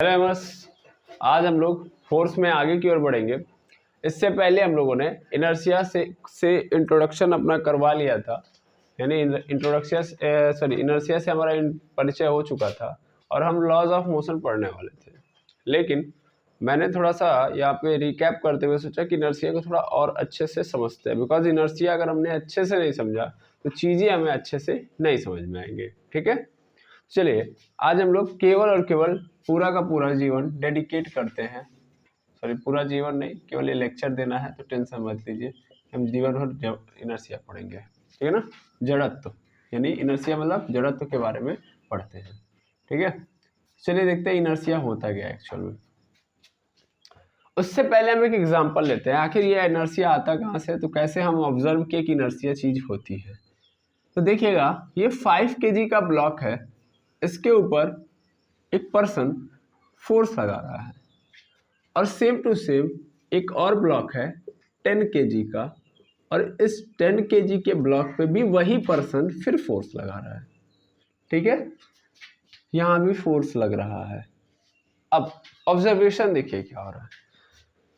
Hello एमर्स, आज हम लोग फोर्स में आगे की ओर बढ़ेंगे। इससे पहले हम लोगों ने इनर्शिया से इंट्रोडक्शन अपना करवा लिया था, यानी इनर्शिया से हमारा परिचय हो चुका था और हम लॉज ऑफ मोशन पढ़ने वाले थे। लेकिन मैंने थोड़ा सा यहाँ पे रिकैप करते हुए सोचा कि इनर्शिया को थोड़ा और अच्छे से समझते हैं, बिकॉज इनर्शिया अगर हमने अच्छे से नहीं समझा तो चीज़ें हमें अच्छे से नहीं समझ में आएंगे। ठीक है, चलिए आज हम लोग केवल और केवल पूरा का पूरा जीवन डेडिकेट करते हैं, सॉरी पूरा जीवन नहीं, केवल ये लेक्चर देना है तो टेंशन मत लीजिए, हम जीवन भर इनर्शिया पढ़ेंगे। ठीक है ना, जड़त्व यानी इनर्शिया मतलब जड़त्व के बारे में पढ़ते हैं। ठीक है, चलिए देखते हैं इनर्शिया होता क्या एक्चुअल में। उससे पहले हम एक एग्जांपल लेते हैं, आखिर ये इनर्शिया आता कहाँ से, तो कैसे हम ऑब्जर्व किए कि इनर्शिया चीज होती है। तो देखिएगा, ये 5 kg का ब्लॉक है, इसके ऊपर एक पर्सन फोर्स लगा रहा है और सेम टू सेम एक और ब्लॉक है 10 kg का, और इस 10 kg के ब्लॉक पे भी वही पर्सन फिर फोर्स लगा रहा है। ठीक है, यहां भी फोर्स लग रहा है। अब ऑब्जर्वेशन देखिए क्या हो रहा है।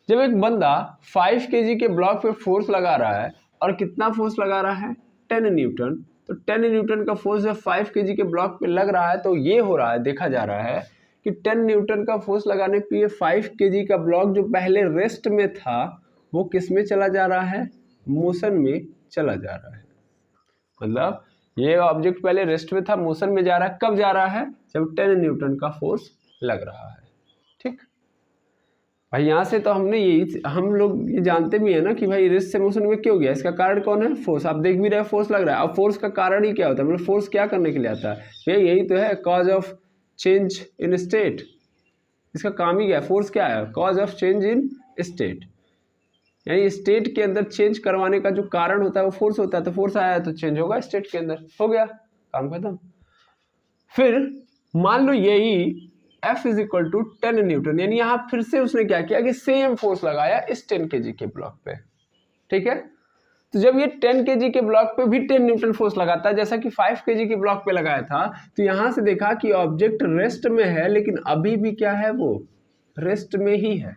जब एक बंदा 5 kg के ब्लॉक पे फोर्स लगा रहा है, और कितना फोर्स लगा रहा है, 10 न्यूटन, तो 10 न्यूटन का फोर्स जब 5 kg के ब्लॉक पे लग रहा है तो ये हो रहा है, देखा जा रहा है कि 10 न्यूटन का फोर्स लगाने पे ये 5 kg का ब्लॉक जो पहले रेस्ट में था वो किस में चला जा रहा है, मोशन में चला जा रहा है। मतलब ये ऑब्जेक्ट पहले रेस्ट में था, मोशन में जा रहा है। कब जा रहा है, जब 10 न्यूटन का फोर्स लग रहा है। ठीक भाई, यहाँ से तो हमने यही, हम लोग ये जानते भी है ना कि भाई रेस्ट से मोशन में क्यों गया, इसका कारण कौन है, फोर्स। आप देख भी रहे हैं फोर्स लग रहा है। अब फोर्स का कारण ही क्या होता है, मतलब फोर्स क्या करने के लिए आता है, यही तो है, cause of change in state. इसका काम ही क्या है, फोर्स क्या है, cause of change in state, यानी स्टेट के अंदर चेंज करवाने का जो कारण होता है वो फोर्स होता है। तो फोर्स आया तो चेंज होगा स्टेट के अंदर, हो गया काम खत्म। फिर मान लो यही F is equal to 10 newton, यानी यहां फिर से उसने क्या किया कि सेम फोर्स लगाया इस 10 kg के ब्लॉक पे। ठीक है, तो जब ये 10 kg के ब्लॉक पे भी 10 न्यूटन फोर्स लगाता है जैसा कि 5 kg के ब्लॉक पे लगाया था, तो यहां से देखा कि ऑब्जेक्ट रेस्ट में है, लेकिन अभी भी क्या है, वो रेस्ट में ही है।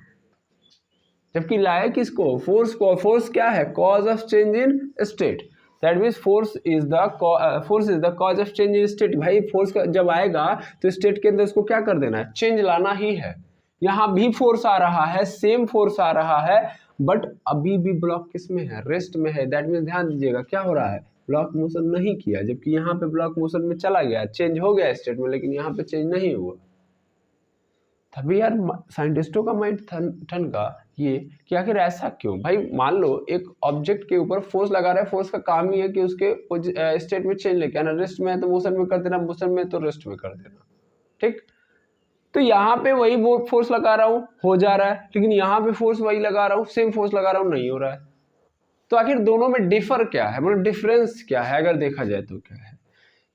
जबकि लाया किसको, फोर्स को। फोर्स क्या है, cause of change in state, that means force is the cause of change in state. भाई फोर्स जब आएगा तो स्टेट के अंदर उसको क्या कर देना है, चेंज लाना ही है। यहाँ भी फोर्स आ रहा है, सेम फोर्स आ रहा है, बट अभी भी ब्लॉक किस में है, रेस्ट में है। दैट मीन्स ध्यान दीजिएगा क्या हो रहा है, ब्लॉक मोशन नहीं किया, जबकि यहाँ पे ब्लॉक मोशन में चला गया, चेंज हो गया स्टेट में, लेकिन यहाँ पे चेंज नहीं हुआ। तभी यार साइंटिस्टों का माइंड ठनका ये कि आखिर ऐसा क्यों। भाई मान लो एक ऑब्जेक्ट के ऊपर फोर्स लगा रहा है, फोर्स का काम ही है कि उसके स्टेट में चेंज लेके आना, रेस्ट में है तो मोशन में कर देना, मोशन में तो रेस्ट में कर देना। ठीक, तो यहाँ पे वही फोर्स लगा रहा हूँ, हो जा रहा है, लेकिन यहाँ पे फोर्स वही लगा रहा हूँ, सेम फोर्स लगा रहा हूँ, नहीं हो रहा है। तो आखिर दोनों में डिफर क्या है, मतलब डिफरेंस क्या है, अगर देखा जाए तो क्या है।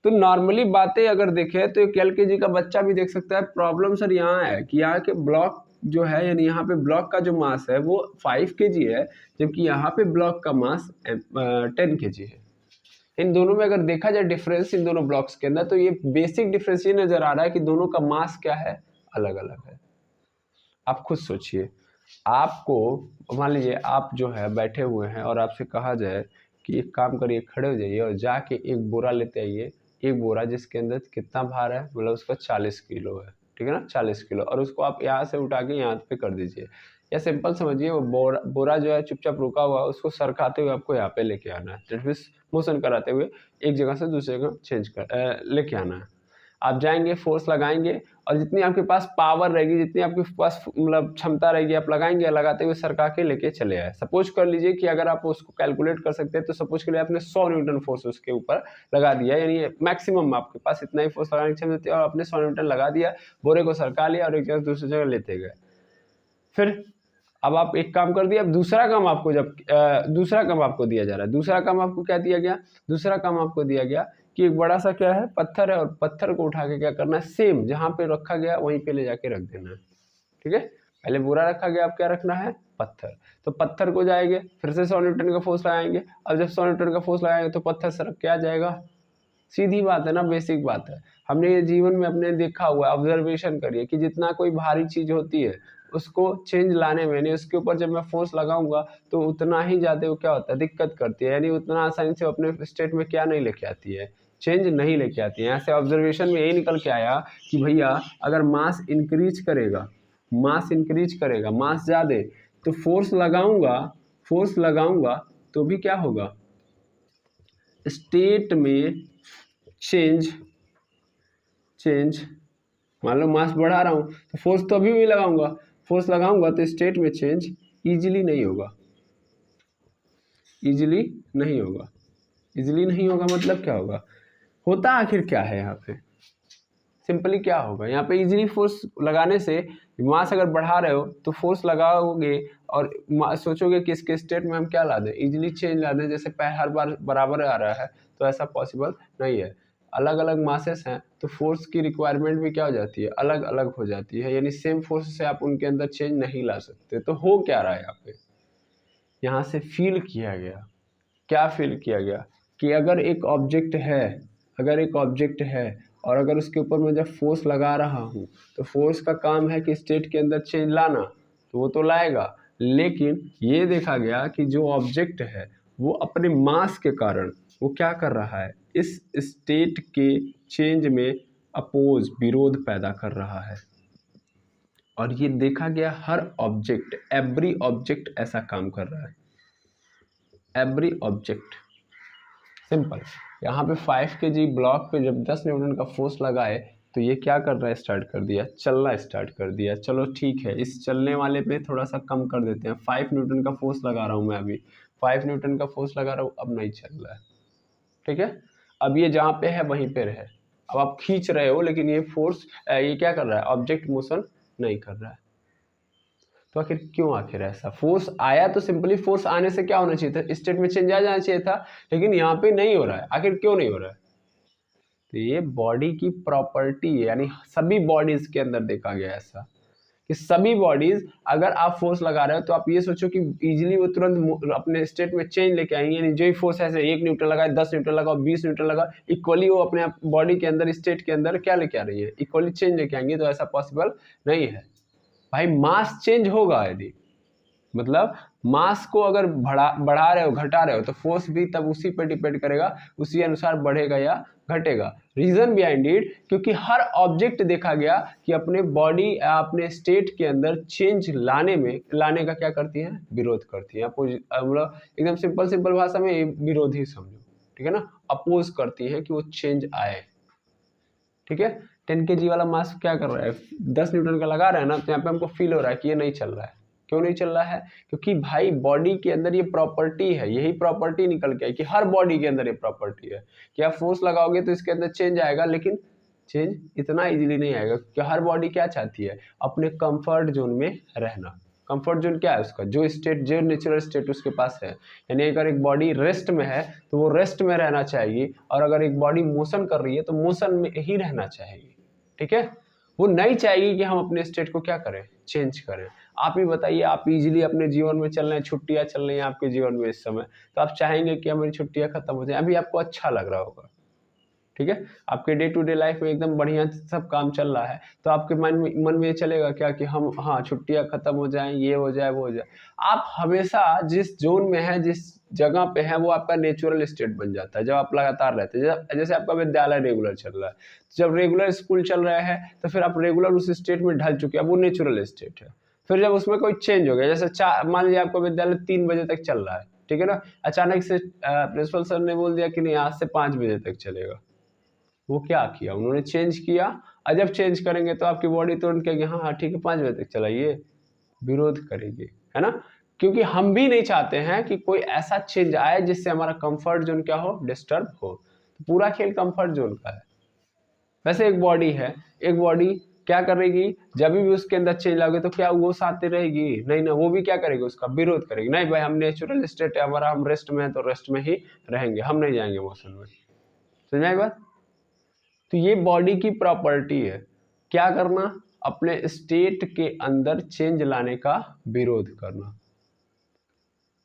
तो नॉर्मली बातें अगर देखें तो एक LKG का बच्चा भी देख सकता है। प्रॉब्लम सर यहाँ है कि यहाँ के ब्लॉक जो है, यानी यहाँ पे ब्लॉक का जो मास है वो 5 kg है, जबकि यहाँ पे ब्लॉक का मास 10 kg है। इन दोनों में अगर देखा जाए डिफरेंस इन दोनों ब्लॉक्स के अंदर, तो ये बेसिक डिफरेंस ये नजर आ रहा है कि दोनों का मास क्या है, अलग अलग है। आप खुद सोचिए, आपको मान लीजिए आप जो है बैठे हुए हैं और आपसे कहा जाए कि एक काम करिए, खड़े हो जाइए और जाके एक बोरा लेते आइए, एक बोरा जिसके अंदर कितना भार है, मतलब उसका 40 किलो है। ठीक है ना, 40 किलो, और उसको आप यहाँ से उठा के यहाँ पे कर दीजिए। या सिंपल समझिए, वो बोरा जो है चुपचाप रुका हुआ है, उसको सरकाते हुए आपको यहाँ पे लेके आना है, दैट मीन्स मोशन कराते हुए एक जगह से दूसरी जगह चेंज कर लेके आना है। आप जाएंगे, फोर्स लगाएंगे, और जितनी आपके पास पावर रहेगी, जितनी आपके पास मतलब क्षमता रहेगी, आप लगाएंगे, लगाते हुए सरका के लेके चले आए। सपोज कर लीजिए कि अगर आप उसको कैलकुलेट कर सकते हैं तो सपोज कर लिए आपने 100 न्यूटन फोर्स उसके ऊपर लगा दिया, यानी मैक्सिमम आपके पास इतना ही फोर्स लगाने की क्षमता थी, और आपने 100 न्यूटन लगा दिया, बोरे को सरका लिया और एक जगह दूसरी जगह लेते गए। फिर अब आप एक काम कर दिया, अब दूसरा काम आपको दूसरा काम आपको दिया जा रहा है। दूसरा काम आपको क्या दिया गया, दूसरा काम आपको दिया गया कि एक बड़ा सा क्या है, पत्थर है, और पत्थर को उठा के क्या करना है, सेम जहां पे रखा गया वहीं पे ले जाके रख देना है। ठीक है, पहले बोरा रखा गया, अब क्या रखना है, पत्थर। तो पत्थर को जाएंगे, फिर से 100 न्यूटन का फोर्स लगाएंगे। अब जब 100 न्यूटन का फोर्स लगाएंगे तो पत्थर सरक के आ जाएगा। सीधी बात है ना, बेसिक बात है। हमने ये जीवन में अपने देखा हुआ है, ऑब्जर्वेशन करिए कि जितना कोई भारी चीज होती है उसको चेंज लाने में, यानी उसके ऊपर जब मैं फोर्स लगाऊंगा तो उतना ही ज्यादा वो क्या होता है, दिक्कत करती है, यानी उतना आसानी से अपने स्टेट में क्या नहीं लेके आती है, चेंज नहीं लेके आती है। ऐसे ऑब्जर्वेशन में यही निकल के आया कि भैया अगर मास इंक्रीज करेगा, मास इंक्रीज करेगा, मास ज्यादा, तो फोर्स लगाऊंगा तो भी क्या होगा, स्टेट में चेंज चेंज मान लो मास बढ़ा रहा हूं तो फोर्स तो अभी भी लगाऊंगा, फोर्स लगाऊंगा तो स्टेट में चेंज इजीली नहीं होगा, इजीली नहीं होगा। इजीली नहीं होगा मतलब क्या होगा, होता आखिर क्या है यहाँ पे, सिंपली क्या होगा यहाँ पे, इजीली फोर्स लगाने से मास अगर बढ़ा रहे हो तो फोर्स लगाओगे और सोचोगे कि इसके स्टेट में हम क्या ला दें, इजीली चेंज ला दें, जैसे हर बार बराबर आ रहा है, तो ऐसा पॉसिबल नहीं है। अलग अलग मासेस हैं तो फोर्स की रिक्वायरमेंट भी क्या हो जाती है, अलग अलग हो जाती है, यानी सेम फोर्स से आप उनके अंदर चेंज नहीं ला सकते। तो हो क्या रहा है यहाँ पे, यहाँ से फील किया गया, क्या फील किया गया कि अगर एक ऑब्जेक्ट है, अगर एक ऑब्जेक्ट है और अगर उसके ऊपर मैं जब फोर्स लगा रहा हूँ तो फोर्स का काम है कि स्टेट के अंदर चेंज लाना, तो वो तो लाएगा, लेकिन ये देखा गया कि जो ऑब्जेक्ट है वो अपने मास के कारण वो क्या कर रहा है, इस स्टेट के चेंज में अपोज, विरोध पैदा कर रहा है। और ये देखा गया हर ऑब्जेक्ट, एवरी ऑब्जेक्ट ऐसा काम कर रहा है, एवरी ऑब्जेक्ट। सिंपल, यहाँ पे 5 kg ब्लॉक पे जब 10 न्यूटन का फोर्स लगाए तो ये क्या कर रहा है, स्टार्ट कर दिया, चलना स्टार्ट कर दिया। चलो ठीक है, इस चलने वाले पे थोड़ा सा कम कर देते हैं, 5 न्यूटन का फोर्स लगा रहा हूँ मैं अभी, 5 न्यूटन का फोर्स लगा रहा हूँ, अब नहीं चल रहा है, ठीक है। अब ये जहाँ पे है वहीं पे रहे, अब आप खींच रहे हो लेकिन ये फोर्स, ये क्या कर रहा है, ऑब्जेक्ट मोशन नहीं कर रहा है। तो आखिर क्यों, आखिर ऐसा फोर्स आया तो सिंपली फोर्स आने से क्या होना चाहिए था, स्टेट में चेंज आ जाना चाहिए था, लेकिन यहाँ पे नहीं हो रहा है। आखिर क्यों नहीं हो रहा है, तो ये बॉडी की प्रॉपर्टी है, यानी सभी बॉडीज के अंदर देखा गया ऐसा कि सभी बॉडीज अगर आप फोर्स लगा रहे हो तो आप ये सोचो कि इजीली वो तुरंत अपने स्टेट में चेंज लेके आएंगे, यानी जो ही फोर्स ऐसे 1 न्यूटन लगाए, 10 न्यूटन लगाओ, 20 न्यूटन लगाओ, इक्वली वो अपने बॉडी के अंदर, स्टेट के अंदर क्या लेके आ रही है, इक्वली चेंज लेके आएंगे। तो ऐसा पॉसिबल नहीं है भाई, मास चेंज होगा, यदि मतलब मास को अगर बढ़ा रहे हो, घटा रहे हो, तो फोर्स भी तब उसी पे डिपेंड करेगा, उसी अनुसार बढ़ेगा या घटेगा। रीजन बिहाइंड इट, क्योंकि हर ऑब्जेक्ट देखा गया कि अपने बॉडी, अपने स्टेट के अंदर चेंज लाने का क्या करती है, विरोध करती है, मतलब एकदम सिंपल भाषा में विरोध ही समझो, ठीक है ना, अपोज करती है कि वो चेंज आए, ठीक है। 10 kg वाला मास क्या कर रहा है, 10 न्यूटन का लगा रहा है ना, तो यहाँ पे हमको फील हो रहा है कि ये नहीं चल रहा है। क्यों नहीं चल रहा है, क्योंकि भाई बॉडी के अंदर ये प्रॉपर्टी है, यही प्रॉपर्टी निकल के आई कि हर बॉडी के अंदर ये प्रॉपर्टी है कि आप फोर्स लगाओगे तो इसके अंदर चेंज आएगा, लेकिन चेंज इतना इजीली नहीं आएगा, क्योंकि हर बॉडी क्या चाहती है, अपने कंफर्ट जोन में रहना। कंफर्ट जोन क्या है उसका, जो स्टेट, जो नेचुरल स्टेट उसके पास है, यानी अगर एक बॉडी रेस्ट में है तो वो रेस्ट में रहना चाहिए, और अगर एक बॉडी मोशन कर रही है तो मोशन में ही रहना चाहिए, ठीक है। वो नहीं चाहिए कि हम अपने स्टेट को क्या करें, चेंज करें। आप ही बताइए, आप इजीली अपने जीवन में चल रहे हैं, छुट्टियां चल रही हैं आपके जीवन में इस समय, तो आप चाहेंगे कि हमारी छुट्टियां खत्म हो जाए, अभी आपको अच्छा लग रहा होगा, ठीक है, आपके डे टू डे लाइफ में एकदम बढ़िया सब काम चल रहा है, तो आपके मन में ये चलेगा क्या कि हम, हाँ, छुट्टियां खत्म हो जाएं, ये हो जाए, वो हो जाए। आप हमेशा जिस जोन में है, जिस जगह पे है, वो आपका नेचुरल स्टेट बन जाता है जब आप लगातार रहते हैं। जैसे आपका विद्यालय रेगुलर चल रहा है, जब रेगुलर स्कूल चल रहा है तो फिर आप रेगुलर उस स्टेट में ढल चुके हैं, अब वो नेचुरल स्टेट है। फिर जब उसमें कोई चेंज हो गया, जैसे मान लीजिए आपका विद्यालय 3 बजे तक चल रहा है, ठीक है ना, अचानक से प्रिंसिपल सर ने बोल दिया कि नहीं, आज से 5 बजे तक चलेगा। वो क्या किया, उन्होंने चेंज किया, और जब चेंज करेंगे तो आपकी बॉडी तुरंत कहेगी हाँ हाँ ठीक है 5 बजे तक चलाइए, विरोध करेगी, है ना, क्योंकि हम भी नहीं चाहते हैं कि कोई ऐसा चेंज आए जिससे हमारा कंफर्ट जोन क्या हो, डिस्टर्ब हो। तो पूरा खेल कंफर्ट जोन का है। वैसे एक बॉडी है, एक बॉडी क्या करेगी, जब भी उसके अंदर चेंज लाओगे तो क्या वो साथ रहेगी, नहीं ना, वो भी क्या करेगी, उसका विरोध करेगी, नहीं भाई हम नेचुरल स्टेट है हमारा, हम रेस्ट में है तो रेस्ट में ही रहेंगे, हम नहीं जाएंगे मोशन में। समझ में आई बात। तो ये बॉडी की प्रॉपर्टी है, क्या करना, अपने स्टेट के अंदर चेंज लाने का विरोध करना।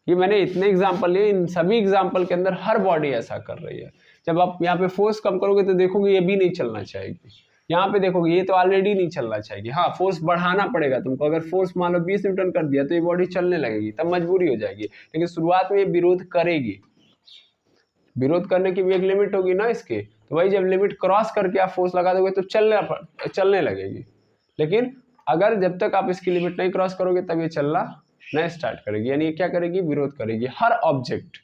ये मैंने इतने एग्जांपल लिए, इन सभी एग्जांपल के अंदर हर बॉडी ऐसा कर रही है। जब आप यहाँ पे फोर्स कम करोगे तो देखोगे ये भी नहीं चलना चाहेगी, यहाँ पे देखोगे ये तो ऑलरेडी नहीं चलना चाहिए। हाँ, फोर्स बढ़ाना पड़ेगा तुमको, अगर फोर्स मान लो 20 न्यूटन कर दिया तो ये बॉडी चलने लगेगी, तब मजबूरी हो जाएगी, लेकिन शुरुआत में ये विरोध करेगी। विरोध करने की भी एक लिमिट होगी ना इसके, तो वही जब लिमिट क्रॉस करके आप फोर्स लगा दोगे तो चलने लगेगी। लेकिन अगर जब तक आप इसकी लिमिट नहीं क्रॉस करोगे तब ये चलना नहीं स्टार्ट करेगी, यानी ये क्या करेगी, विरोध करेगी। हर ऑब्जेक्ट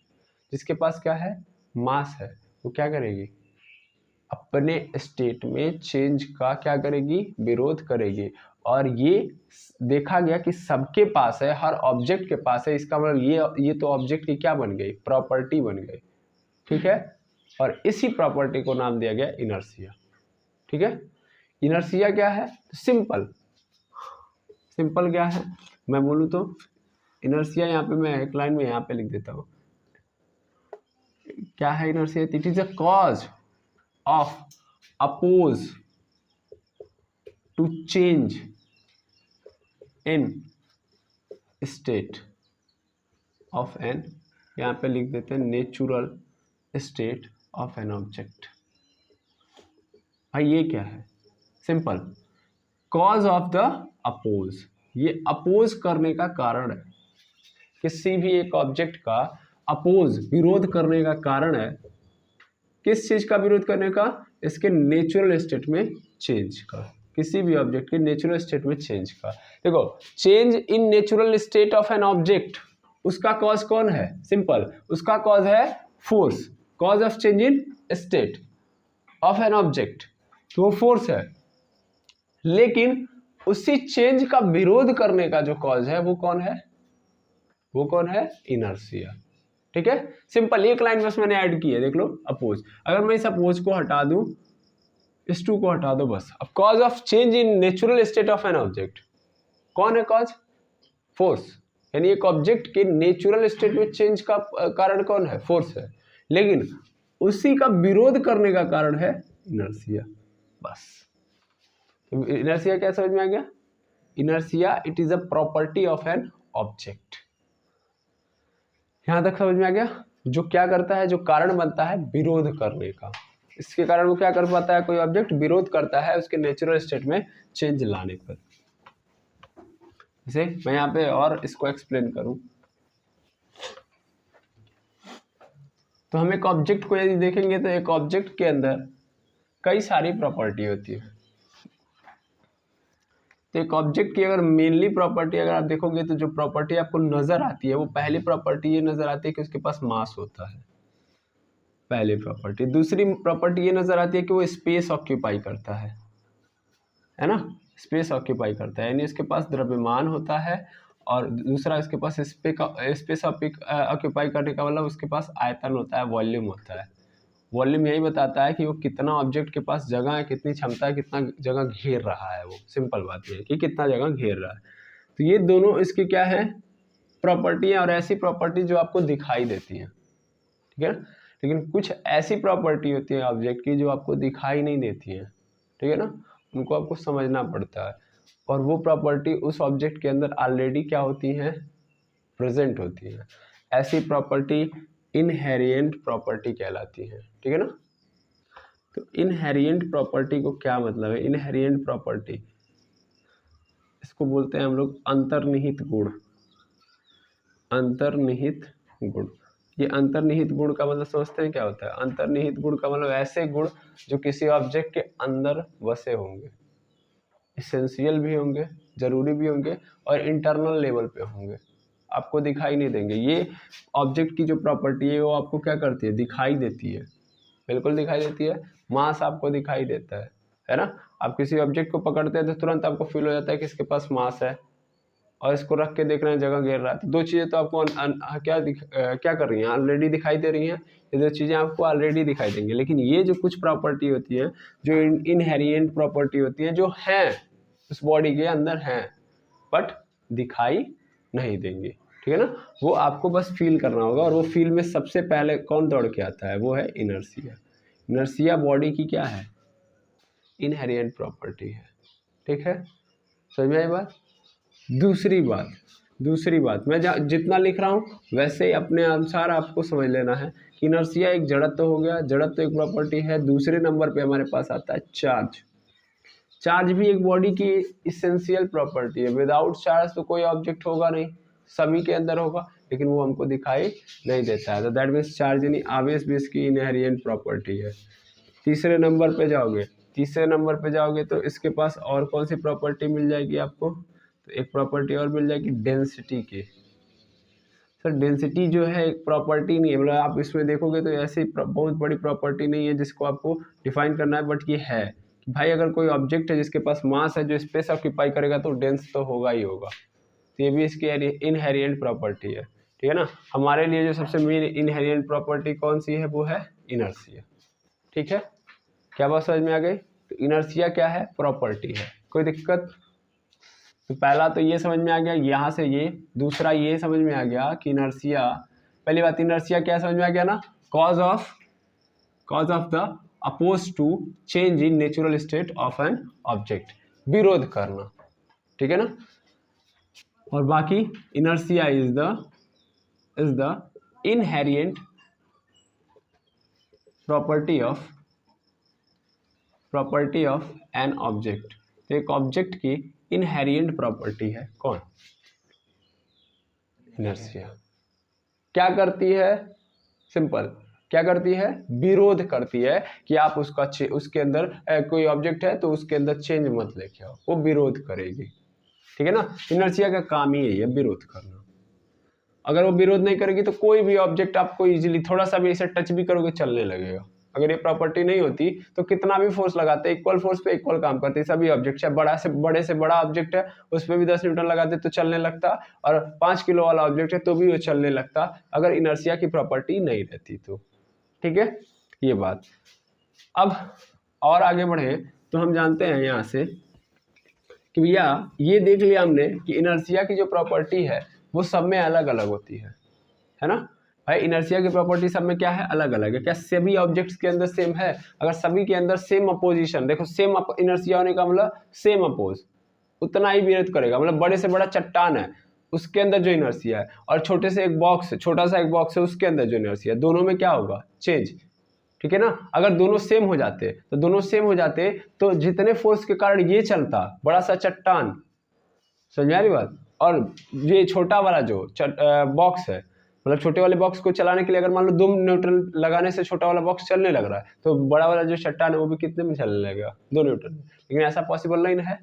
जिसके पास क्या है, मास है, वो क्या करेगी, अपने स्टेट में चेंज का क्या करेगी, विरोध करेगी। और ये देखा गया कि सबके पास है, हर ऑब्जेक्ट के पास है, इसका मतलब ये तो ऑब्जेक्ट की क्या बन गई, प्रॉपर्टी बन गई, ठीक है। और इसी प्रॉपर्टी को नाम दिया गया इनर्शिया, ठीक है। इनर्शिया क्या है, सिंपल क्या है, मैं बोलूँ तो इनर्शिया, यहाँ पे मैं एक लाइन में यहाँ पे लिख देता हूँ, क्या है inertia, it is a cause of oppose to change in state of an, यहाँ पे लिख देते हैं natural state of an object. भाई ये क्या है, simple, cause of the oppose, ये अपोज करने का कारण है, किसी भी एक ऑब्जेक्ट का अपोज, विरोध करने का कारण है। किस चीज का विरोध करने का, इसके नेचुरल स्टेट में चेंज का, किसी भी ऑब्जेक्ट के नेचुरल स्टेट में चेंज का। देखो, change in natural state of an object, उसका कॉज कौन है, सिंपल, उसका कॉज है force, cause of change in state of an object, तो वो फोर्स है। लेकिन उसी चेंज का विरोध करने का जो कॉज है वो कौन है, वो कौन है, इनर्शिया, ठीक है। सिंपल, एक लाइन बस मैंने ऐड की है, देख लो, अपोज, अगर मैं इस अपोज को हटा दूं, इस टू को हटा दो बस, अब cause of change in natural state of an object, कौन है कॉज, फोर्स, यानी एक ऑब्जेक्ट के नेचुरल स्टेट में चेंज का कारण कौन है, फोर्स है, लेकिन उसी का विरोध करने का कारण है इनर्शिया, बस। तो इनर्शिया क्या समझ में आ गया, inertia it is a property of an object, यहां तक समझ में आ गया। जो क्या करता है, जो कारण बनता है विरोध करने का, इसके कारण वो क्या कर पाता है, कोई ऑब्जेक्ट विरोध करता है उसके नेचुरल स्टेट में चेंज लाने पर। जैसे मैं यहाँ पे और इसको एक्सप्लेन करूं, तो हम एक ऑब्जेक्ट को यदि देखेंगे तो एक ऑब्जेक्ट के अंदर कई सारी प्रॉपर्टी होती है। तो एक ऑब्जेक्ट की अगर मेनली प्रॉपर्टी अगर आप देखोगे तो जो प्रॉपर्टी आपको नजर आती है, वो पहली प्रॉपर्टी ये नजर आती है कि उसके पास मास होता है, पहली प्रॉपर्टी। दूसरी प्रॉपर्टी ये नजर आती है कि वो स्पेस ऑक्यूपाई करता है ना, स्पेस ऑक्यूपाई करता है, यानी इसके पास द्रव्यमान होता है। और दूसरा इसके पास स्पेस ऑक्यूपाई करने का मतलब उसके पास आयतन होता है, वॉल्यूम होता है। वॉल्यूम यही बताता है कि वो कितना ऑब्जेक्ट के पास जगह है, कितनी क्षमता है, कितना जगह घेर रहा है, वो सिंपल बात ये है कि कितना जगह घेर रहा है। तो ये दोनों इसकी क्या है, प्रॉपर्टी है, और ऐसी प्रॉपर्टी जो आपको दिखाई देती है, ठीक है ना। लेकिन कुछ ऐसी प्रॉपर्टी होती है ऑब्जेक्ट की जो आपको दिखाई नहीं देती है, ठीक है ना, उनको आपको समझना पड़ता है। और वो प्रॉपर्टी उस ऑब्जेक्ट के अंदर ऑलरेडी क्या होती है, प्रेजेंट होती है। ऐसी प्रॉपर्टी इनहेरिएंट प्रॉपर्टी कहलाती है, ठीक है ना। तो इनहेरिएंट प्रॉपर्टी को क्या मतलब है, इनहेरिएंट प्रॉपर्टी, इसको बोलते हैं हम लोग अंतर्निहित गुण, अंतर्निहित गुण। ये अंतर्निहित गुण का मतलब समझते हैं क्या होता है, अंतर्निहित गुण का मतलब ऐसे गुण जो किसी ऑब्जेक्ट के अंदर बसे होंगे, इसेंशियल भी होंगे, जरूरी भी होंगे, और इंटरनल लेवल पे होंगे, आपको दिखाई नहीं देंगे। ये ऑब्जेक्ट की जो प्रॉपर्टी है वो आपको क्या करती है, दिखाई देती है, बिल्कुल दिखाई देती है। मास आपको दिखाई देता है ना। आप किसी ऑब्जेक्ट को पकड़ते हैं तो तुरंत आपको फील हो जाता है कि इसके पास मास है, और इसको रख के देख रहे हैं जगह घेर रहा है, तो दो चीज़ें तो आपको क्या कर रही हैं, ऑलरेडी दिखाई दे रही हैं। ये दो चीज़ें आपको ऑलरेडी दिखाई देंगी। लेकिन ये जो कुछ प्रॉपर्टी होती है, जो इनहेरिएंट प्रॉपर्टी होती है, जो हैं उस बॉडी के अंदर हैं बट दिखाई नहीं देंगी, ठीक है ना, वो आपको बस फील करना होगा। और वो फील में सबसे पहले कौन दौड़ के आता है, वो है इनर्शिया। इनर्शिया बॉडी की क्या है, इनहेरिएंट प्रॉपर्टी है, ठीक है, समझ में आई बात। दूसरी बात, दूसरी बात मैं जितना लिख रहा हूँ वैसे ही अपने अनुसार आपको समझ लेना है कि इनर्शिया एक जड़त्व हो गया, जड़त्व एक प्रॉपर्टी है। दूसरे नंबर पे हमारे पास आता है चार्ज। चार्ज भी एक बॉडी की इसेंशियल प्रॉपर्टी है। विदाउट चार्ज तो कोई ऑब्जेक्ट होगा नहीं, सभी के अंदर होगा, लेकिन वो हमको दिखाई नहीं देता है। तो दैट मीन्स चार्ज यानी आवेश भी इसकी इनहेरिएंट प्रॉपर्टी है। तीसरे नंबर पे जाओगे, तीसरे नंबर पे जाओगे तो इसके पास और कौन सी प्रॉपर्टी मिल जाएगी आपको? तो एक प्रॉपर्टी और मिल जाएगी डेंसिटी की। सर डेंसिटी जो है एक प्रॉपर्टी नहीं है, मतलब आप इसमें देखोगे तो ऐसी बहुत बड़ी प्रॉपर्टी नहीं है जिसको आपको डिफाइन करना है, बट ये है कि भाई अगर कोई ऑब्जेक्ट है जिसके पास मास है जो स्पेस ऑक्यूपाई करेगा तो डेंस तो होगा ही होगा। तो ये भी इसकी इनहेरिएंट प्रॉपर्टी है, ठीक है ना। हमारे लिए जो सबसे मेन इनहेरिएंट प्रॉपर्टी कौन सी है? वो है इनर्शिया। ठीक है, क्या बात समझ में आ गई? तो इनर्शिया क्या है? प्रॉपर्टी है। कोई दिक्कत? तो पहला तो ये समझ में आ गया, यहाँ से ये। दूसरा ये समझ में आ गया कि इनर्शिया, पहली बात इनर्शिया क्या समझ में आ गया ना? Cause of the oppose to change in natural state of an object, विरोध करना, ठीक है ना। और बाकी inertia is the inherent property of an object. तो एक ऑब्जेक्ट की इनहेरिएंट प्रॉपर्टी है कौन? इनर्शिया। क्या करती है? सिंपल, क्या करती है? विरोध करती है कि आप उसके अंदर कोई ऑब्जेक्ट है तो उसके अंदर चेंज मत लेके आओ, वो विरोध करेगी, ठीक है ना। इनर्शिया का काम ही है विरोध करना। अगर वो विरोध नहीं करेगी तो कोई भी ऑब्जेक्ट आपको इजीली थोड़ा सा भी इसे टच भी करोगे चलने लगेगा। अगर ये प्रॉपर्टी नहीं होती तो कितना भी फोर्स लगाते, इक्वल फोर्स पे इक्वल काम करते सभी ऑब्जेक्ट। चाहे बड़े से बड़ा ऑब्जेक्ट है उस पर भी 10 न्यूटन लगाते तो चलने लगता, और 5 किलो वाला ऑब्जेक्ट है तो भी वो चलने लगता, अगर इनर्शिया की प्रॉपर्टी नहीं रहती तो। ठीक है, ये बात। अब और आगे बढ़े तो हम जानते हैं यहाँ से कि भैया ये देख लिया हमने कि इनर्शिया की जो प्रॉपर्टी है वो सब में अलग अलग होती है ना भाई। इनर्शिया की प्रॉपर्टी सब में क्या है? अलग अलग है। क्या सभी ऑब्जेक्ट्स के अंदर सेम है? अगर सभी के अंदर सेम अपोजिशन, देखो सेम इनर्शिया होने का मतलब सेम अपोज, उतना ही विरोध करेगा। मतलब बड़े से बड़ा चट्टान है उसके अंदर जो इनर्शिया है, और छोटे से एक बॉक्स, छोटा सा एक बॉक्स है उसके अंदर जो इनर्शिया है, दोनों में क्या होगा? चेंज, ठीक है ना। अगर दोनों सेम हो जाते तो जितने फोर्स के कारण ये चलता बड़ा सा चट्टान, समझ आ रही बात, और ये छोटा वाला जो बॉक्स है, मतलब छोटे वाले बॉक्स को चलाने के लिए अगर मान लो 2 न्यूटन लगाने से छोटा वाला बॉक्स चलने लग रहा है तो बड़ा वाला जो चट्टान है वो भी कितने में चलने लगेगा? 2 न्यूटन। लेकिन ऐसा पॉसिबल नहीं है।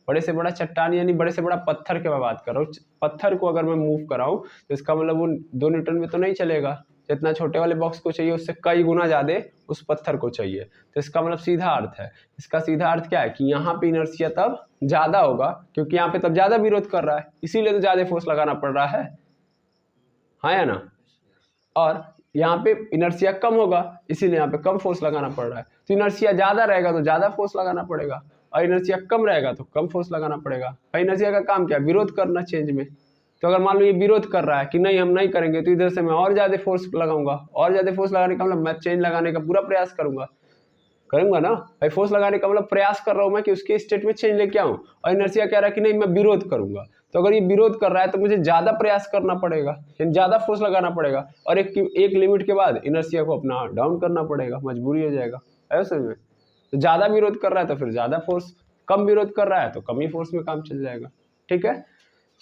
बड़े से बड़ा चट्टान यानी बड़े से बड़ा पत्थर की मैं बात कर रहा हूँ, पत्थर को अगर मैं मूव कराऊं तो इसका मतलब वो 2 न्यूटन में तो नहीं चलेगा। जितना छोटे वाले बॉक्स को चाहिए उससे कई गुना ज्यादा उस पत्थर को चाहिए। तो इसका मतलब सीधा अर्थ है, इसका सीधा अर्थ क्या है कि यहाँ पे इनर्शिया तब ज्यादा होगा क्योंकि यहाँ पे तब ज्यादा विरोध कर रहा है, इसीलिए तो ज्यादा फोर्स लगाना पड़ रहा है, हाँ या ना। और यहाँ पे इनर्शिया कम होगा इसीलिए यहाँ पे कम फोर्स लगाना पड़ रहा है। तो इनर्शिया ज्यादा रहेगा तो ज्यादा फोर्स लगाना पड़ेगा, और इनर्शिया कम रहेगा तो कम फोर्स लगाना पड़ेगा। और इनर्शिया का काम क्या है? विरोध करना चेंज में। तो अगर मान लो ये विरोध कर रहा है कि नहीं हम नहीं करेंगे तो इधर से मैं और ज्यादा फोर्स लगाऊंगा, और ज्यादा फोर्स लगाने का मतलब मैं चेंज लगाने का पूरा प्रयास करूंगा ना भाई। फोर्स लगाने का मतलब प्रयास कर रहा हूं मैं कि उसके स्टेट में चेंज लेके आऊं, और इनर्शिया कह रहा है कि नहीं मैं विरोध करूंगा। तो अगर ये विरोध कर रहा है तो मुझे ज्यादा प्रयास करना पड़ेगा, यानी ज्यादा फोर्स लगाना पड़ेगा, और एक लिमिट के बाद इनर्शिया को अपना डाउन करना पड़ेगा, मजबूरी हो जाएगा, ऐसे में। तो ज्यादा विरोध कर रहा है तो फिर ज्यादा फोर्स, कम विरोध कर रहा है तो कम ही फोर्स में काम चल जाएगा, ठीक है।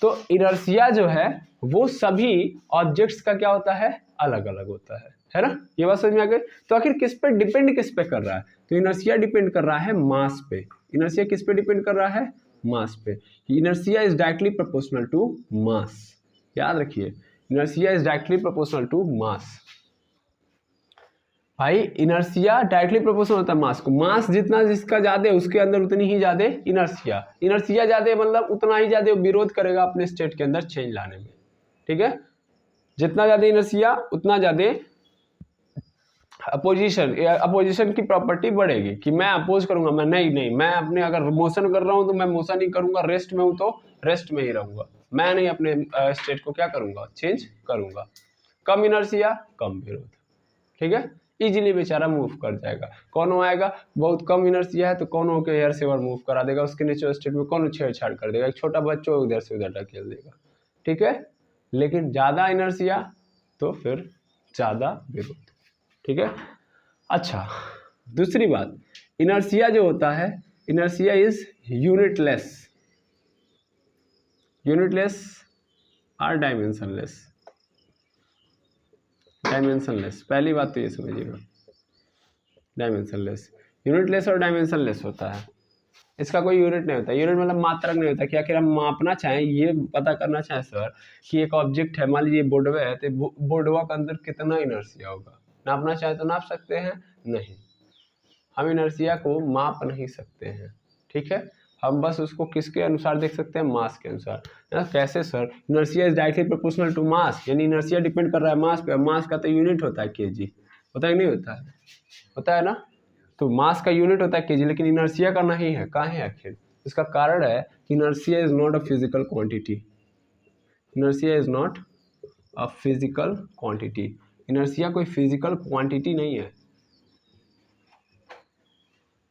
तो इनर्शिया जो है वो सभी ऑब्जेक्ट्स का क्या होता है? अलग अलग होता है ना। ये बात समझ में आ गई। तो आखिर किस पे डिपेंड कर रहा है? तो इनर्शिया डिपेंड कर रहा है मास पे। इनर्शिया किस पे डिपेंड कर रहा है? मास पे। Inertia is directly proportional to mass, याद रखिए, inertia is directly proportional to mass. भाई इनर्शिया डायरेक्टली प्रोपोर्शनल होता है मास को। मास जितना जिसका ज्यादा है उसके अंदर उतनी ही ज्यादा इनर्शिया। इनर्शिया ज्यादा मतलब उतना ही ज्यादा विरोध करेगा अपने स्टेट के अंदर चेंज लाने में, ठीक है। जितना ज्यादा इनर्शिया उतना ज्यादा अपोजिशन की प्रॉपर्टी बढ़ेगी कि मैं अपोज करूंगा, मैं नहीं मैं अपने अगर मोशन कर रहा हूं तो मैं मोशन ही करूंगा, रेस्ट में हूं तो रेस्ट में ही रहूंगा, मैं नहीं अपने स्टेट को क्या करूंगा? चेंज करूंगा। कम इनर्शिया कम विरोध, ठीक है। इजीली बेचारा मूव कर जाएगा। कौन आएगा? बहुत कम इनर्शिया है तो कौन के एयर सेवर मूव करा देगा, उसके नेचुरल स्टेट में कौन छेड़छाड़ कर देगा, एक छोटा बच्चा इधर से उधर ढकेल देगा, ठीक है, लेकिन ज़्यादा इनर्शिया तो फिर ज़्यादा विरोध, ठीक है। अच्छा, दूसरी बात, इनर्शिया जो होता है, इनर्शिया इज यूनिटलेस, यूनिटलेस और डायमेंशनलेस, डायमेंशनलेस, पहली बात तो ये समझिएगा, डायमेंशनलेस, यूनिटलेस और डायमेंशनलेस होता है। इसका कोई यूनिट नहीं होता, यूनिट मतलब मात्रक नहीं होता कि आखिर हम मापना चाहें, ये पता करना चाहें सर कि एक ऑब्जेक्ट है, मान लीजिए बोर्डवा है, तो बोर्डवा के अंदर कितना इनर्शिया होगा, नापना चाहें तो नाप सकते हैं? नहीं, हम इनर्शिया को माप नहीं सकते हैं, ठीक है। हम बस उसको किसके अनुसार देख सकते हैं? मास के अनुसार। ना कैसे sir? Inertia is directly proportional to mass, यानी इनर्शिया डिपेंड कर रहा है मास पे, मास का तो यूनिट होता है केजी, होता है नहीं होता है? होता है ना, तो मास का यूनिट होता है केजी, लेकिन इनर्शिया का नहीं है। कहाँ है आखिर? इसका कारण है कि inertia is not a physical quantity, inertia is not a physical quantity, inertia कोई फिजिकल क्वांटिटी नहीं है।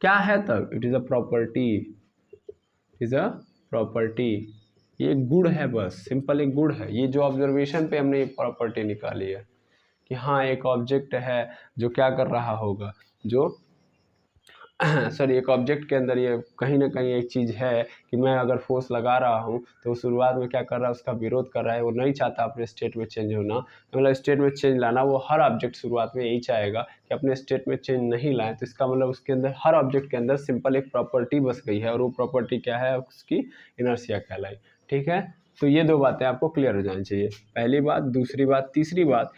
क्या है तब? It is a property, is a property, ये गुण है, बस सिंपल एक गुण है। ये जो ऑब्जर्वेशन पे हमने ये प्रॉपर्टी निकाली है कि हाँ एक ऑब्जेक्ट है जो क्या कर रहा होगा, जो सॉरी एक ऑब्जेक्ट के अंदर ये कहीं ना कहीं एक चीज़ है कि मैं अगर फोर्स लगा रहा हूँ तो शुरुआत में क्या कर रहा है, उसका विरोध कर रहा है, वो नहीं चाहता अपने स्टेट में चेंज होना, मतलब स्टेट में चेंज लाना। वो हर ऑब्जेक्ट शुरुआत में यही चाहेगा कि अपने स्टेट में चेंज नहीं लाए, तो इसका मतलब उसके अंदर हर ऑब्जेक्ट के अंदर सिंपल एक प्रॉपर्टी बस गई है, और वो प्रॉपर्टी क्या है? उसकी इनर्शिया कहलाई, ठीक है। तो ये दो बातें आपको क्लियर हो जानी चाहिए, पहली बात। दूसरी बात, तीसरी बात,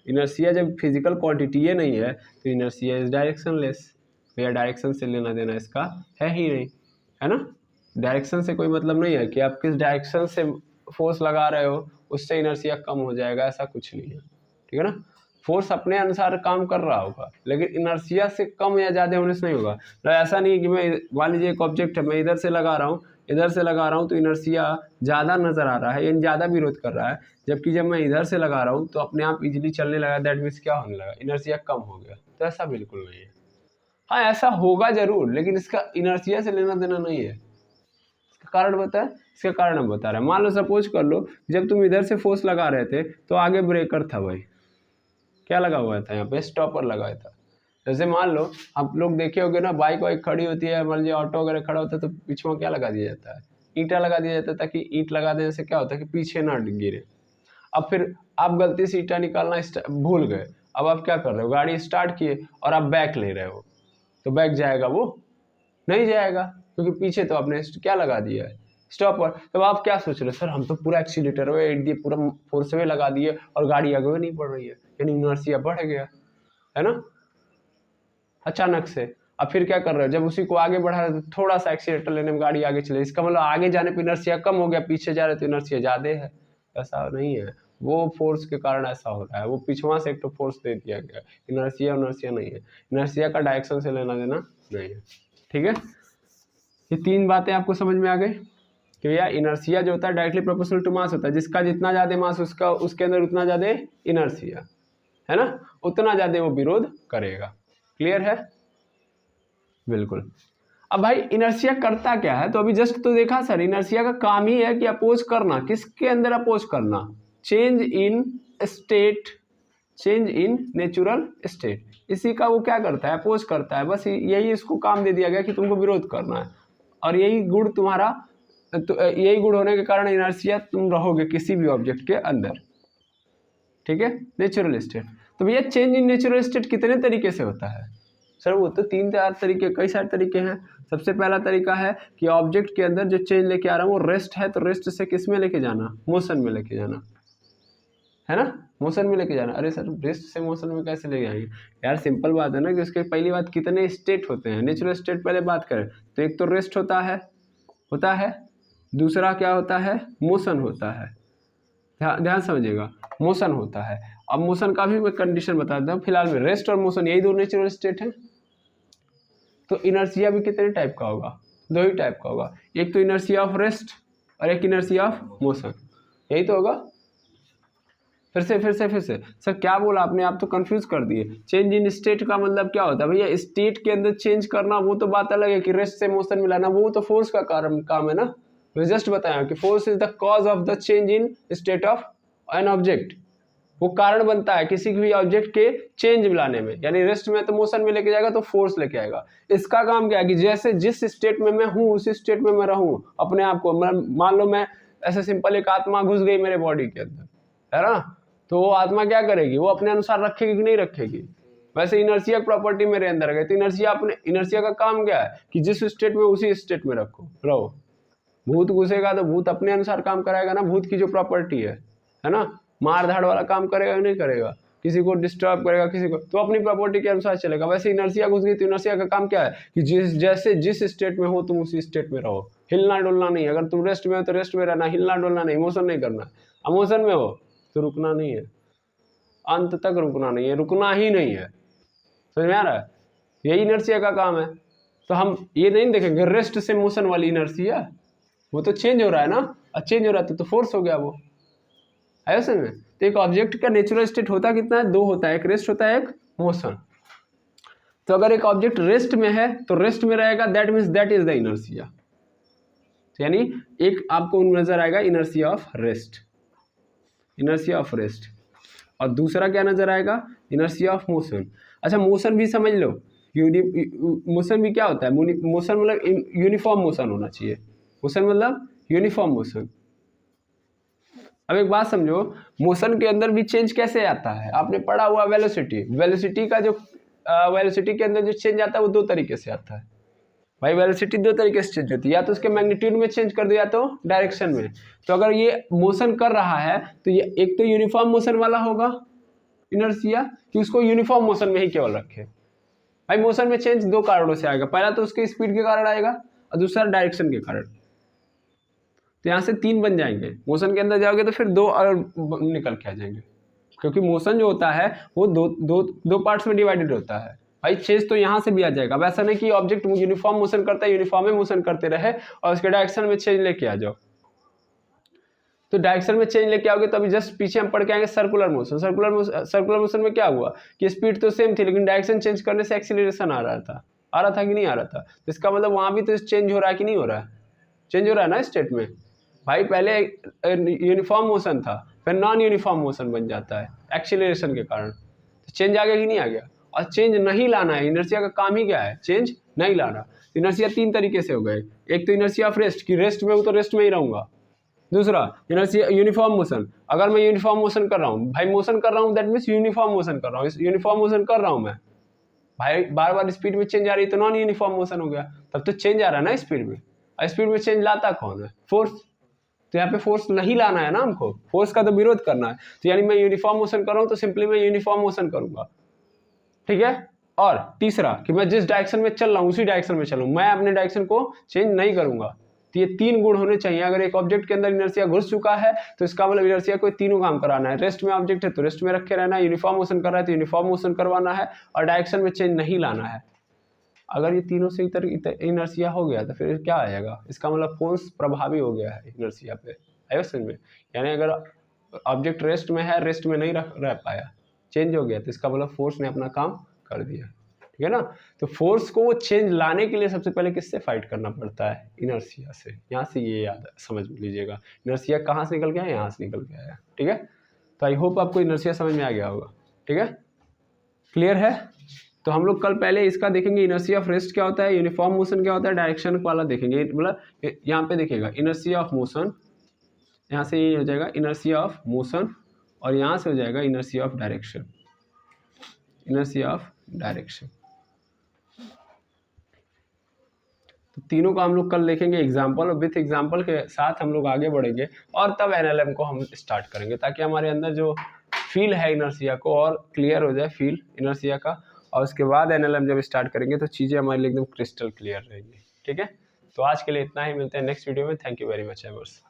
इनर्शिया जब फिजिकल क्वांटिटी नहीं है तो इनर्शिया इज डायरेक्शनलेस, भैया डायरेक्शन से लेना देना इसका है ही नहीं, है ना। डायरेक्शन से कोई मतलब नहीं है कि आप किस डायरेक्शन से फोर्स लगा रहे हो उससे इनर्शिया कम हो जाएगा, ऐसा कुछ नहीं है, ठीक है ना। फोर्स अपने अनुसार काम कर रहा होगा, लेकिन इनर्शिया से कम या ज़्यादा होने से नहीं होगा। तो ऐसा नहीं कि मैं, मान लीजिए एक ऑब्जेक्ट है, मैं इधर से लगा रहा हूँ, इधर से लगा रहा हूँ तो इनर्शिया ज़्यादा नज़र आ रहा है, यानी ज़्यादा विरोध कर रहा है, जबकि जब मैं इधर से लगा रहा हूँ तो अपने आप इजीली चलने लगा, दैट मीन्स क्या होने लगा? इनर्शिया कम हो गया। तो ऐसा बिल्कुल नहीं है। हाँ ऐसा होगा जरूर, लेकिन इसका इनर्शिया से लेना देना नहीं है। इसका कारण बता है, इसका कारण हम बता रहे हैं। मान लो सपोज कर लो, जब तुम इधर से फोर्स लगा रहे थे तो आगे ब्रेकर था भाई, क्या लगा हुआ था? यहाँ पे स्टॉपर लगा था। जैसे मान लो आप लोग देखे होगे ना, बाइक वाइक खड़ी होती है, मान लीजिए ऑटो वगैरह खड़ा होता है तो पीछे में क्या लगा दिया जाता है? ईंटा लगा दिया जाता है, ताकि ईंट लगा देने से क्या होता है कि पीछे ना गिरे। अब फिर आप गलती से ईंटा निकालना भूल गए, अब आप क्या कर रहे हो? गाड़ी स्टार्ट किए और आप बैक ले रहे हो, तो बैक जाएगा? वो नहीं जाएगा, क्योंकि पीछे तो आपने क्या लगा दिया है? स्टॉपर। तब आप क्या सोच रहे हो? सर हम तो पूरा एक्सीलेटर में एट दिए, पूरा फोर्स में लगा दिए और गाड़ी आगे नहीं बढ़ रही है, यानी इनर्शिया बढ़ गया, है ना, अचानक से। अब फिर क्या कर रहे हो? जब उसी को आगे बढ़ा रहे तो थोड़ा सा एक्सीलेटर लेने में गाड़ी आगे चले, इसका मतलब आगे जाने पर इनर्शिया कम हो गया, पीछे जा रहे तो इनर्शिया ज्यादा है। ऐसा नहीं है, वो फोर्स के कारण ऐसा हो रहा है, वो पिछवा से एक तो फोर्स दे दिया गया, इनर्शिया नहीं है। इनर्शिया का डायरेक्शन से लेना देना नहीं है, ठीक है। ये तीन बातें आपको समझ में आ गई कि भैया इनर्शिया जो होता है डायरेक्टली प्रोपोर्शनल टू मास होता है, जिसका जितना ज्यादा मास उसका उसके अंदर उतना ज्यादा इनर्शिया, है ना, उतना ज्यादा वो विरोध करेगा। क्लियर है? बिल्कुल। अब भाई इनर्शिया करता क्या है? तो अभी जस्ट तो देखा सर, इनर्शिया का काम ही है कि अपोज करना। किसके अंदर अपोज करना? Change in state, change in natural state, इसी का वो क्या करता है? अपोज करता है। बस यही इसको काम दे दिया गया कि तुमको विरोध करना है, और यही गुण तुम्हारा, तो यही गुण होने के कारण इनर्शिया तुम रहोगे किसी भी ऑब्जेक्ट के अंदर, ठीक है। नेचुरल स्टेट, तो भैया चेंज इन नेचुरल स्टेट कितने तरीके से होता है? सर वो तो तीन चार तरीके, कई सारे तरीके हैं। सबसे पहला तरीका है कि ऑब्जेक्ट के अंदर जो चेंज लेके आ रहा हूँ वो रेस्ट है, तो रेस्ट से किस में लेके जाना? मोशन में लेके जाना, है ना, मोशन में लेके जाना। अरे सर रेस्ट से मोशन में कैसे ले जाएंगे? यार सिंपल बात है ना कि उसके पहली बात कितने स्टेट होते हैं? नेचुरल स्टेट पहले बात करें तो एक तो रेस्ट होता है, दूसरा क्या होता है? मोशन होता है। ध्यान समझिएगा, मोशन होता है। अब मोशन का भी मैं कंडीशन बता देता हूँ फिलहाल में, रेस्ट और मोशन यही दो नेचुरल स्टेट है। तो इनर्शिया भी कितने टाइप का होगा? दो ही टाइप का होगा, एक तो इनर्शिया ऑफ रेस्ट और एक इनर्शिया ऑफ मोशन, यही तो होगा। फिर से सर क्या बोला आपने? आप तो कंफ्यूज कर दिए। चेंज इन स्टेट का मतलब क्या होता है भैया? स्टेट के अंदर चेंज करना वो तो बात अलग है कि रेस्ट से मोशन में लाना, वो तो फोर्स का काम है ना, मैं जस्ट बताया कि force is the cause of the change in state of an object, वो कारण बनता है किसी भी ऑब्जेक्ट के चेंज लाने में, यानी रेस्ट में तो मोशन में लेके जाएगा तो फोर्स लेके आएगा। इसका काम क्या है कि जैसे जिस स्टेट में मैं हूँ उसी स्टेट में मैं रहूँ अपने आप को, मान लो मैं ऐसे सिंपल एक आत्मा घुस गई मेरे बॉडी के अंदर, है ना, तो वो आत्मा क्या करेगी, वो अपने अनुसार रखेगी कि नहीं रखेगी। वैसे इनर्शिया प्रॉपर्टी मेरे अंदर है, तो इनर्शिया का काम क्या है कि जिस स्टेट में उसी स्टेट में रहो। भूत घुसेगा तो भूत अपने अनुसार काम कराएगा ना, भूत की जो प्रॉपर्टी है ना, मार धाड़ वाला काम करेगा नहीं करेगा, किसी को डिस्टर्ब करेगा किसी को, तो अपनी प्रॉपर्टी के अनुसार चलेगा। वैसे इनर्शिया घुस गई तो इनर्शिया का काम क्या है कि जिस स्टेट में हो तुम उसी स्टेट में रहो, हिलना डुलना नहीं। अगर तुम रेस्ट में हो तो रेस्ट में रहना, हिलना डुलना नहीं, इमोशन नहीं करना। इमोशन में हो तो रुकना नहीं है, अंत तक रुकना नहीं है, रुकना ही नहीं है। समझ में आ रहा है? यही इनर्शिया का काम है। तो हम ये नहीं देखेंगे रेस्ट से मोशन वाली इनर्शिया, वो तो चेंज हो रहा है ना, और चेंज हो रहा है तो फोर्स हो गया वो, है समझ में। तो एक ऑब्जेक्ट का नेचुरल स्टेट होता कितना है, दो होता है, एक रेस्ट होता है एक मोशन। तो अगर एक ऑब्जेक्ट रेस्ट में है तो रेस्ट में रहेगा, that means that is the inertia. यानी एक आपको नजर आएगा inertia of rest, inertia of rest, और दूसरा क्या नजर आएगा, इनर्शिया ऑफ मोशन। अच्छा मोशन भी समझ लो, मोशन भी क्या होता है, मोशन मतलब यूनिफॉर्म मोशन होना चाहिए, मोशन मतलब यूनिफॉर्म मोशन। अब एक बात समझो, मोशन के अंदर भी चेंज कैसे आता है, आपने पढ़ा हुआ वेलोसिटी, वेलोसिटी का जो वेलोसिटी के अंदर जो चेंज आता है वो दो तरीके से आता है भाई। वेलोसिटी दो तरीके से चेंज होती है, या तो उसके मैग्नीट्यूड में चेंज कर दो या तो डायरेक्शन में। तो अगर ये मोशन कर रहा है तो ये एक तो यूनिफॉर्म मोशन वाला होगा इनर्शिया, कि उसको यूनिफॉर्म मोशन में ही केवल रखे। भाई मोशन में चेंज दो कारणों से आएगा, पहला तो उसके स्पीड के कारण आएगा और दूसरा डायरेक्शन के कारण। तो यहाँ से तीन बन जाएंगे, मोशन के अंदर जाओगे तो फिर दो और निकल के आ जाएंगे, क्योंकि मोशन जो होता है वो दो पार्ट्स में डिवाइडेड होता है। भाई चेंज तो यहाँ से भी आ जाएगा, वैसा नहीं कि ऑब्जेक्ट यूनिफॉर्म मोशन करता है यूनिफॉर्म में मोशन करते रहे और उसके डायरेक्शन में चेंज लेके आ जाओ। तो डायरेक्शन में चेंज लेके आओगे तो अभी जस्ट पीछे हम पढ़ के आएंगे सर्कुलर मोशन। सर्कुलर मोशन में क्या हुआ कि स्पीड तो सेम थी लेकिन डायरेक्शन चेंज करने से एक्सीलरेशन आ रहा था कि नहीं आ रहा था। तो इसका मतलब वहां भी तो चेंज हो रहा है कि नहीं हो रहा है, चेंज हो रहा है ना स्टेट में। भाई पहले यूनिफॉर्म मोशन था, फिर नॉन यूनिफॉर्म मोशन बन जाता है एक्सीलरेशन के कारण। तो चेंज आ गया कि नहीं आ गया, और चेंज नहीं लाना है, इनर्शिया का काम ही क्या है, चेंज नहीं लाना। इनर्शिया तीन तरीके से हो गए, एक तो इनर्शिया ऑफ रेस्ट कि रेस्ट में हूं तो रेस्ट में ही रहूंगा। दूसरा इनर्शिया यूनिफॉर्म मोशन, अगर मैं यूनिफॉर्म मोशन कर रहा हूँ, भाई मोशन कर रहा हूँ दैट मीन्स यूनिफॉर्म मोशन कर रहा हूँ, यूनिफॉर्म मोशन कर रहा हूँ मैं, भाई बार बार स्पीड में चेंज आ रही है तो नॉन यूनिफॉर्म मोशन हो गया। तब तो चेंज आ रहा है ना स्पीड में, और स्पीड में चेंज लाता कौन है, फोर्स। तो यहाँ पे फोर्स नहीं लाना है ना हमको, फोर्स का तो विरोध करना है। तो यानी मैं यूनिफॉर्म मोशन कर रहा हूँ तो सिंपली मैं यूनिफॉर्म मोशन करूंगा, ठीक है। और तीसरा कि मैं जिस डायरेक्शन में चल रहा हूँ उसी डायरेक्शन में चलूँ, मैं अपने डायरेक्शन को चेंज नहीं करूंगा। तो ये तीन गुण होने चाहिए। अगर एक ऑब्जेक्ट के अंदर इनर्शिया घुस चुका है तो इसका मतलब इनर्शिया को तीनों काम कराना है। रेस्ट में ऑब्जेक्ट है तो रेस्ट में रखे रहना है, यूनिफॉर्म मोशन कर रहा है तो यूनिफॉर्म मोशन करवाना है, और डायरेक्शन में चेंज नहीं लाना है। अगर ये तीनों से इनर्शिया हो गया तो फिर क्या आएगा, इसका मतलब फोर्स प्रभावी हो गया है इनर्शिया पे, आया समझ में। यानी अगर ऑब्जेक्ट रेस्ट में है, रेस्ट में नहीं रह पाया, चेंज हो गया, तो इसका मतलब फोर्स ने अपना काम कर दिया, ठीक है ना। तो फोर्स को वो चेंज लाने के लिए सबसे पहले किससे फाइट करना पड़ता है, इनर्शिया से। यहाँ से ये याद समझ लीजिएगा, इनर्शिया कहाँ से निकल गया है, यहाँ से निकल के आया, ठीक है। तो आई होप आपको इनर्शिया समझ में आ गया होगा, ठीक है, क्लियर है। तो हम लोग कल पहले इसका देखेंगे, इनर्शिया ऑफ रेस्ट क्या होता है, यूनिफॉर्म मोशन क्या होता है, डायरेक्शन वाला देखेंगे। मतलब यहाँ पे देखिएगा इनर्शिया ऑफ मोशन, यहाँ से ये हो जाएगा इनर्शिया ऑफ मोशन, और यहाँ से हो जाएगा inertia of direction, inertia of direction. तो तीनों को हम लोग कल देखेंगे एग्जाम्पल, और विथ एग्जाम्पल के साथ हम लोग आगे बढ़ेंगे, और तब एनएलएम को हम स्टार्ट करेंगे, ताकि हमारे अंदर जो फील है इनर्शिया को और क्लियर हो जाए, फील इनर्शिया का। और उसके बाद एनएलएम जब स्टार्ट करेंगे तो चीज़ें हमारे लिए एकदम क्रिस्टल क्लियर रहेंगी, ठीक है। तो आज के लिए इतना ही, मिलते हैं नेक्स्ट वीडियो में। Thank you very much averse.